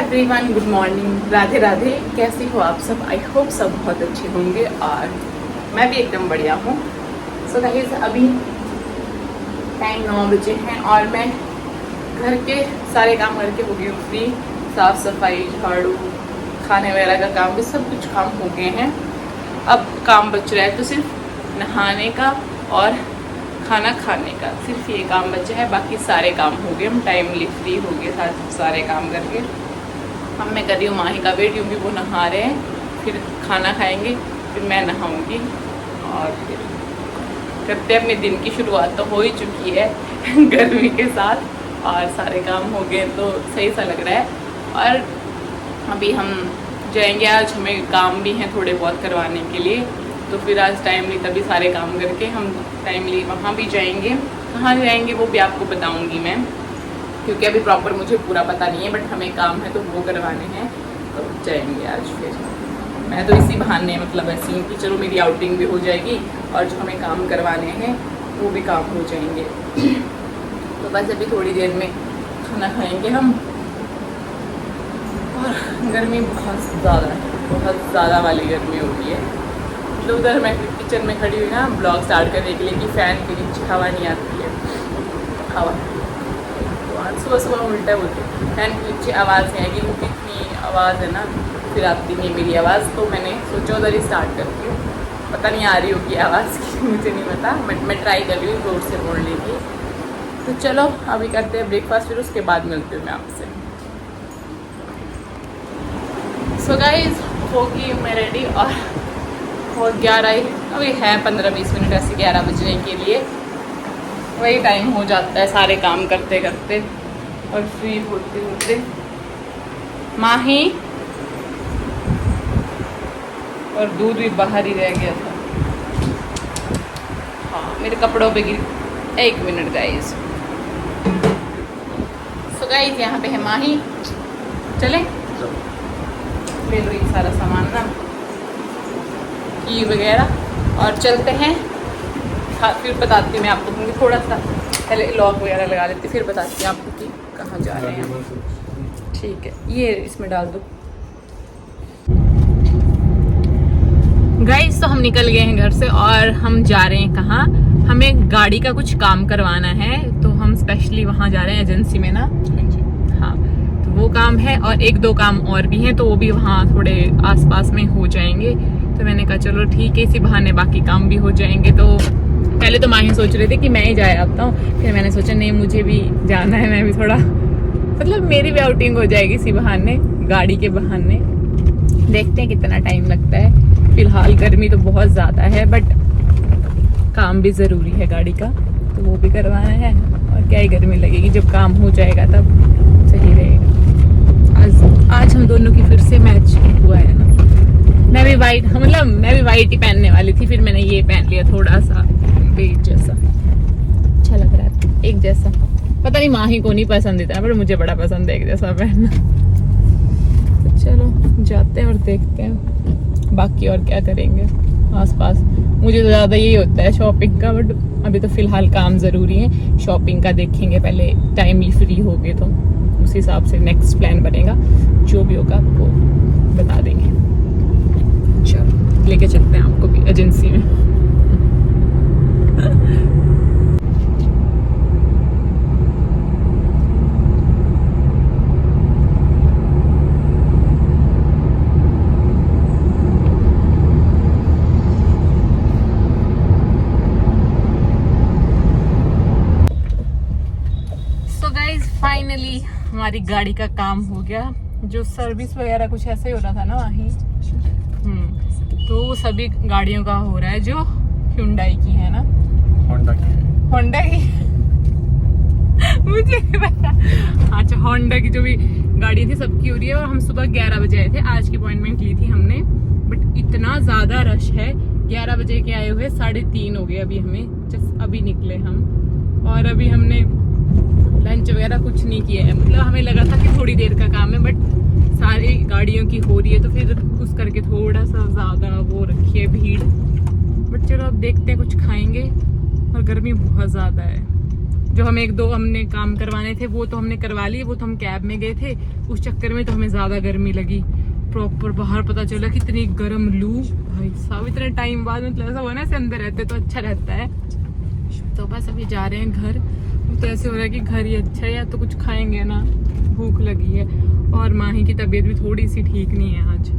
Everyone, good morning, Radhe Radhe. कैसे हो आप सब? आई होप सब बहुत अच्छे होंगे और मैं भी एकदम बढ़िया हूँ। सो गाइस, अभी टाइम 9 बजे हैं और मैं घर के सारे काम करके हो गई हूँ फ्री। साफ़ सफाई, झाड़ू, खाने वगैरह का काम भी सब कुछ काम हो गए हैं। अब काम बच रहा है तो सिर्फ नहाने का और खाना खाने का, सिर्फ ये काम बचा है। बाकी सारे काम हो गए, हम टाइमली फ्री हो गए सारे काम करके। अब मैं कर रही हूँ माही का वेट, क्योंकि वो नहा रहे हैं, फिर खाना खाएंगे, फिर मैं नहाऊंगी और फिर करते अपने दिन की शुरुआत। तो हो ही चुकी है गर्मी के साथ और सारे काम हो गए तो सही सा लग रहा है। और अभी हम जाएंगे, आज हमें काम भी हैं थोड़े बहुत करवाने के लिए, तो फिर आज टाइमली तभी सारे काम करके हम टाइमली वहाँ भी जाएंगे। कहाँ जाएंगे वो भी आपको बताऊँगी मैं, क्योंकि अभी प्रॉपर मुझे पूरा पता नहीं है, बट हमें काम है तो वो करवाने हैं, तो जाएंगे आज। फिर मैं तो इसी बहाने मतलब ऐसी हूँ कि चलो मेरी आउटिंग भी हो जाएगी और जो हमें काम करवाने हैं वो भी काम हो जाएंगे। तो बस अभी थोड़ी देर में खाना खाएंगे हम। और गर्मी बहुत ज़्यादा वाली गर्मी हो रही है। तो उधर मैं किचन में खड़ी हुई ना ब्लॉग स्टार्ट करने के लिए कि फ़ैन के नीचे हवा नहीं आती है, हवा सुबह सुबह उल्टा बोलते फैन के नीचे आवाज़ नहीं आएगी, क्योंकि इतनी आवाज़ है ना, फिर आती नहीं मेरी आवाज़। तो मैंने सोचा उधर ही स्टार्ट करती हूँ। पता नहीं आ रही होगी आवाज़ की, मुझे नहीं पता, बट मैं ट्राई कर रही हूँ जोर से बोलने की। तो चलो अभी करते हैं ब्रेकफास्ट, फिर उसके बाद मिलती हूँ मैं आपसे। सो गाइस, होगी मैं रेडी और 11 अभी है 15-20 मिनट ऐसे 11 बजने के लिए। वही टाइम हो जाता है सारे काम करते करते और फ्री होते होते। माही और दूध भी बाहर ही रह गया था। हाँ, मेरे कपड़ों पे गिर। 1 मिनट गाइस। सो गाइस, यहाँ पे है माही। चले ले लो ये सारा सामान ना, की वगैरह, और चलते हैं। हाँ, फिर बताती हूँ मैं आपको, क्योंकि थोड़ा सा पहले लॉक वगैरह लगा लेती, फिर बताती हूँ आपको कि कहाँ जा रहे हैं। ठीक है, ये इसमें डाल दो। गाइस, तो हम निकल गए हैं घर से और हम जा रहे हैं कहाँ? हमें गाड़ी का कुछ काम करवाना है, तो हम स्पेशली वहाँ जा रहे हैं एजेंसी में ना। हाँ, तो वो काम है और 1-2 काम और भी हैं, तो वो भी वहाँ थोड़े आसपास में हो जाएंगे। तो मैंने कहा चलो ठीक है, इसी बहाने बाकी काम भी हो जाएंगे। तो पहले तो माही सोच रहे थे कि मैं ही जाए आता हूँ, फिर मैंने सोचा नहीं, मुझे भी जाना है, मैं भी थोड़ा मतलब मेरी भी आउटिंग हो जाएगी इसी बहाने, गाड़ी के बहाने। देखते हैं कितना टाइम लगता है। फिलहाल गर्मी तो बहुत ज़्यादा है, बट काम भी ज़रूरी है गाड़ी का, तो वो भी करवाना है। और क्या ही गर्मी लगेगी, जब काम हो जाएगा तब सही रहेगा। आज हम दोनों की फिर से मैच हुआ है ना। मैं भी वाइट ही पहनने वाली थी, फिर मैंने ये पहन लिया, थोड़ा सा बेज जैसा अच्छा लग रहा है, एक जैसा। पता नहीं माही को नहीं पसंद इतना, पर मुझे बड़ा पसंद है एक जैसा पहनना। तो चलो जाते हैं और देखते हैं बाकी और क्या करेंगे आसपास। मुझे तो ज़्यादा यही होता है शॉपिंग का, बट अभी तो फ़िलहाल काम ज़रूरी है। शॉपिंग का देखेंगे पहले, टाइमली फ्री हो गए तो उस हिसाब से नेक्स्ट प्लान बनेगा। जो भी होगा आपको बता देंगे। चलो लेके चलते हैं आपको भी एजेंसी में। सो गाइस, फाइनली हमारी गाड़ी का काम हो गया। जो सर्विस वगैरह कुछ ऐसे ही हो रहा था ना वहीं, तो सभी गाड़ियों का हो रहा है, जो Hyundai की है ना, होंडा की मुझे नहीं पता। अच्छा, होंडा की जो भी गाड़ी थी सबकी हो रही है। और हम सुबह 11 बजे आए थे, आज की अपॉइंटमेंट ली थी हमने, बट इतना ज़्यादा रश है। 11 बजे के आए हुए 3:30 हो गए अभी हमें, जस्ट अभी निकले हम। और अभी हमने लंच वगैरह कुछ नहीं किया है, मतलब हमें लगा था कि थोड़ी देर का काम है, बट सारी गाड़ियों की हो रही है, तो फिर उस करके थोड़ा सा ज़्यादा वो रखी है भीड़। बट चलो अब देखते हैं, कुछ खाएंगे। और गर्मी बहुत ज़्यादा है, जो हम एक दो हमने काम करवाने थे वो तो हमने करवा लिए, वो तो हम कैब में गए थे, उस चक्कर में तो हमें ज्यादा गर्मी लगी। प्रॉपर बाहर पता चला कितनी गर्म लू भाई साहब, इतने टाइम बाद मतलब ऐसा हुआ ना, ऐसे अंदर रहते तो अच्छा रहता है। तो बस अभी जा रहे हैं घर। तो ऐसे हो रहा है कि घर ही अच्छा है, या तो कुछ खाएंगे ना, भूख लगी है। और माही की तबीयत भी थोड़ी सी ठीक नहीं है आज,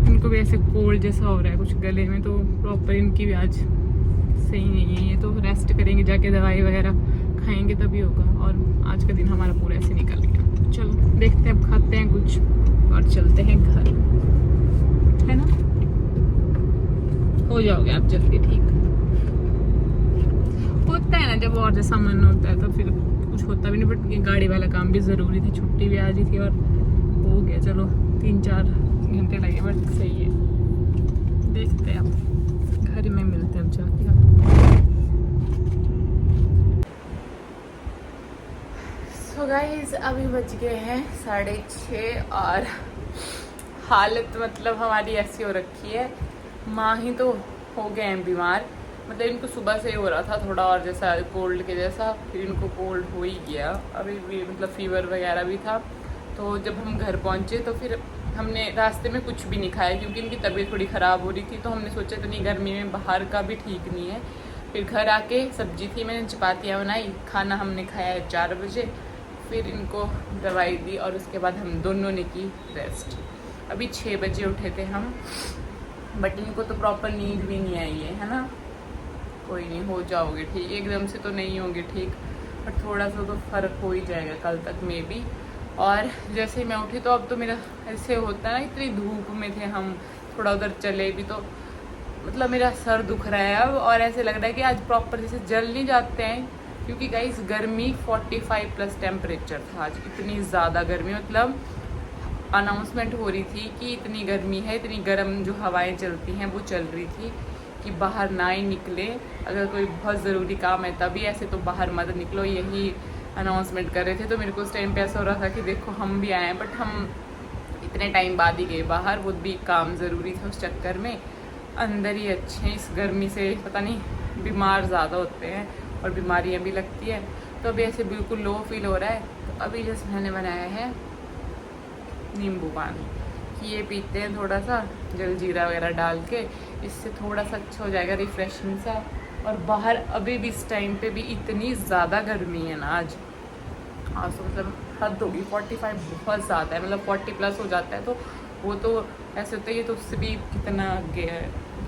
इनको भी ऐसे कोल्ड जैसा हो रहा है कुछ गले में, तो प्रॉपर इनकी भी आज सही नहीं है। ये तो रेस्ट करेंगे, जाके दवाई वगैरह खाएंगे तभी होगा। और आज का दिन हमारा पूरा ऐसे निकल गया। चलो देखते हैं, अब खाते हैं कुछ और चलते हैं घर, है ना। हो जाओगे आप जल्दी ठीक। होता है ना जब और जैसा मन होता है तो फिर कुछ होता भी नहीं, बट ये गाड़ी वाला काम भी ज़रूरी थी, छुट्टी भी आज ही थी और हो गया। चलो 3-4 घंटे लगे बट सही है। देखते हैं अब घर में मिलते हैं जाके। सो गाइस अभी बज गए हैं 6:30 और हालत मतलब हमारी ऐसी हो रखी है। माँ ही तो हो गए हैं बीमार, मतलब इनको सुबह से हो रहा था थोड़ा और जैसा कोल्ड के जैसा, फिर इनको कोल्ड हो ही गया। अभी भी मतलब फीवर वगैरह भी था। तो जब हम घर पहुँचे तो फिर हमने रास्ते में कुछ भी नहीं खाया, क्योंकि इनकी तबीयत थोड़ी ख़राब हो रही थी। तो हमने सोचा इतनी गर्मी में बाहर का भी ठीक नहीं है। फिर घर आके सब्जी थी, मैंने चपातियाँ बनाई, खाना हमने खाया है 4 बजे। फिर इनको दवाई दी और उसके बाद हम दोनों ने की रेस्ट। अभी 6 बजे उठे थे हम, बट इनको तो प्रॉपर नींद भी नहीं आई है ना। कोई नहीं, हो जाओगे ठीक, एकदम से तो नहीं होंगे ठीक, पर थोड़ा सा तो फ़र्क हो ही जाएगा कल तक में भी। और जैसे ही मैं उठी तो अब तो मेरा ऐसे होता है ना, इतनी धूप में थे हम, थोड़ा उधर चले भी तो मतलब मेरा सर दुख रहा है अब, और ऐसे लग रहा है कि आज प्रॉपर जैसे जल नहीं जाते हैं, क्योंकि गाइस गर्मी 45+ टेम्परेचर था आज। इतनी ज़्यादा गर्मी, मतलब अनाउंसमेंट हो रही थी कि इतनी गर्मी है, इतनी गर्म जो हवाएं चलती हैं वो चल रही थी कि बाहर ना ही निकले, अगर कोई बहुत ज़रूरी काम है तभी, ऐसे तो बाहर मत निकलो, यही अनाउंसमेंट कर रहे थे। तो मेरे को उस टाइम पे ऐसा हो रहा था कि देखो हम भी आए हैं, बट हम इतने टाइम बाद ही गए बाहर, वो भी काम ज़रूरी था उस चक्कर में। अंदर ही अच्छे हैं, इस गर्मी से पता नहीं बीमार ज़्यादा होते हैं और बीमारियाँ भी लगती है। तो अभी ऐसे बिल्कुल लो फील हो रहा है। तो अभी जैसे मैंने बनाया है नींबू पानी, कि ये पीते हैं थोड़ा सा जलजीरा वगैरह डाल के, इससे थोड़ा सा अच्छा हो जाएगा, रिफ्रेशिंग सा। और बाहर अभी भी इस टाइम पे भी इतनी ज़्यादा गर्मी है ना आज तो मतलब हद होगी। 45 बहुत ज़्यादा है, मतलब 40+ हो जाता है तो वो तो ऐसे होता है, ये तो उससे भी कितना आगे है।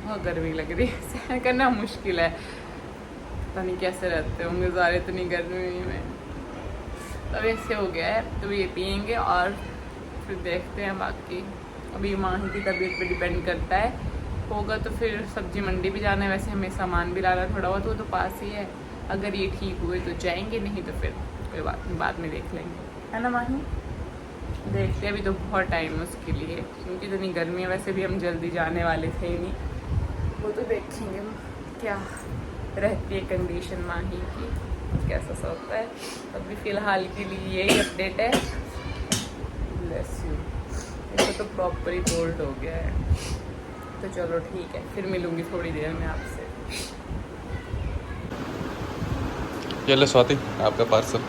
बहुत गर्मी लग रही है, सहन करना मुश्किल है, पता नहीं कैसे रहते होंगे ज़्यादा इतनी गर्मी में। तब ऐसे हो गया है, तो ये पियेंगे और फिर देखते हैं बाकी। अभी माँ की तबीयत पे डिपेंड करता है, होगा तो फिर सब्जी मंडी भी जाना है। वैसे हमें सामान भी लाना थोड़ा बहुत, वो तो पास ही है। अगर ये ठीक हुए तो जाएंगे, नहीं तो फिर कोई बात नहीं, बाद में देख लेंगे, है ना माही। देखते हैं, अभी तो बहुत टाइम है उसके लिए, क्योंकि इतनी गर्मी है। वैसे भी हम जल्दी जाने वाले थे ही नहीं, वो तो देखेंगे क्या रहती है कंडीशन माही की, कैसा सा होता है। अभी फ़िलहाल के लिए यही अपडेट है। Bless you. इसको तो प्रॉपर ही कोल्ड हो गया है, तो चलो ठीक है, फिर मिलूंगी थोड़ी देर में आपसे। ये ले स्वाति, आपका पार्सल।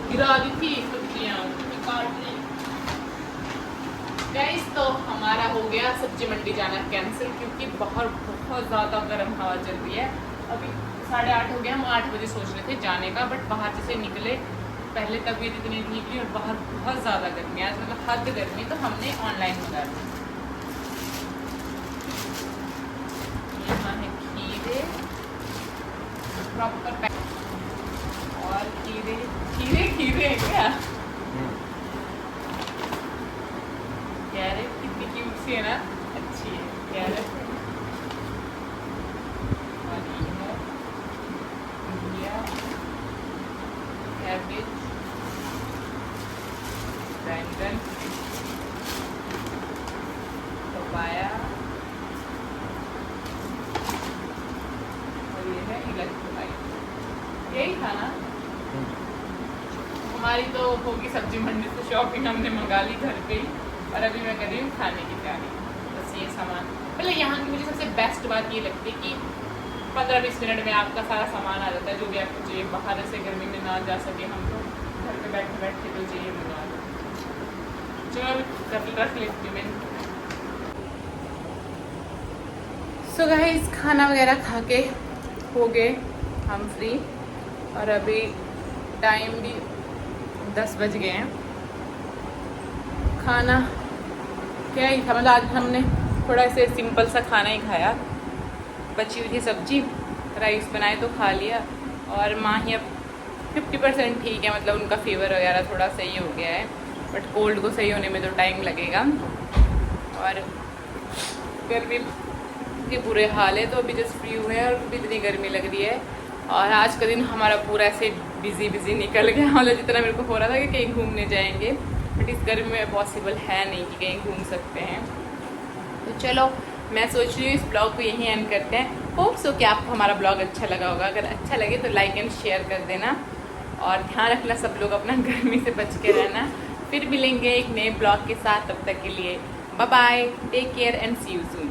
गिरा दी थी सब्जियां काट ली। गाइस तो हमारा हो गया सब्जी मंडी जाना कैंसिल, क्योंकि बाहर बहुत ज़्यादा गर्म हवा चल रही है। अभी 8:30 हो गया, हम 8 बजे सोच रहे थे जाने का, बट बाहर जैसे निकले पहले तबीयत इतनी ठीक नहीं और बाहर बहुत ज़्यादा गर्मी है आज, मतलब हद गर्मी। तो हमने ऑनलाइन मंगा ली। यहाँ है खीरे प्रॉपर पैक, और खीरे खीरे खीरे है क्या, कैरेट कितनी क्यूट सी है ना, अच्छी है कैरेट। और ये है घिया, कैबेज, बैंगन, पपाया, और ये है इलेक्ट्रोलाइट। यही था ना हमारी। तो होगी सब्जी मंडी से शॉपिंग हमने मंगा ली घर पे ही, और अभी मैं कर रही हूँ खाने की तैयारी। बस ये सामान, पहले यहाँ की मुझे सबसे बेस्ट बात ये लगती है कि 15-20 मिनट में आपका सारा सामान आ जाता है, जो भी आपको चाहिए। बाहर से गर्मी में ना जा सके हम तो घर पे बैठे बैठे तो चाहिए मंगा लो। चलो रख लेती हूँ मैं। सो गाइस, खाना वगैरह खा के हो गए हम फ्री, और अभी टाइम भी 10 बज गए हैं। खाना क्या ही था, मतलब आज हमने थोड़ा ऐसे सिंपल सा खाना ही खाया। बची हुई थी सब्जी, राइस बनाए तो खा लिया। और माँ ही अब 50% ठीक है, मतलब उनका फीवर वगैरह थोड़ा सही हो गया है, बट कोल्ड को सही होने में तो टाइम लगेगा। और गर्मी के बुरे हाल है, तो अभी जस्ट फ्री हुए हैं और भी इतनी गर्मी लग रही है। और आज का दिन हमारा पूरा ऐसे बिजी निकल गया, मतलब जितना मेरे को हो रहा था कि कहीं घूमने जाएंगे, बट इस गर्मी में पॉसिबल है नहीं कि कहीं घूम सकते हैं। तो चलो, मैं सोच रही हूँ इस ब्लॉग को यहीं एंड करते हैं। होप सो कि आपको हमारा ब्लॉग अच्छा लगा होगा। अगर अच्छा लगे तो लाइक एंड शेयर कर देना, और ध्यान रखना सब लोग अपना गर्मी से बच के रहना। फिर मिलेंगे एक नए ब्लॉग के साथ, तब तक के लिए bye bye, take care and see you soon.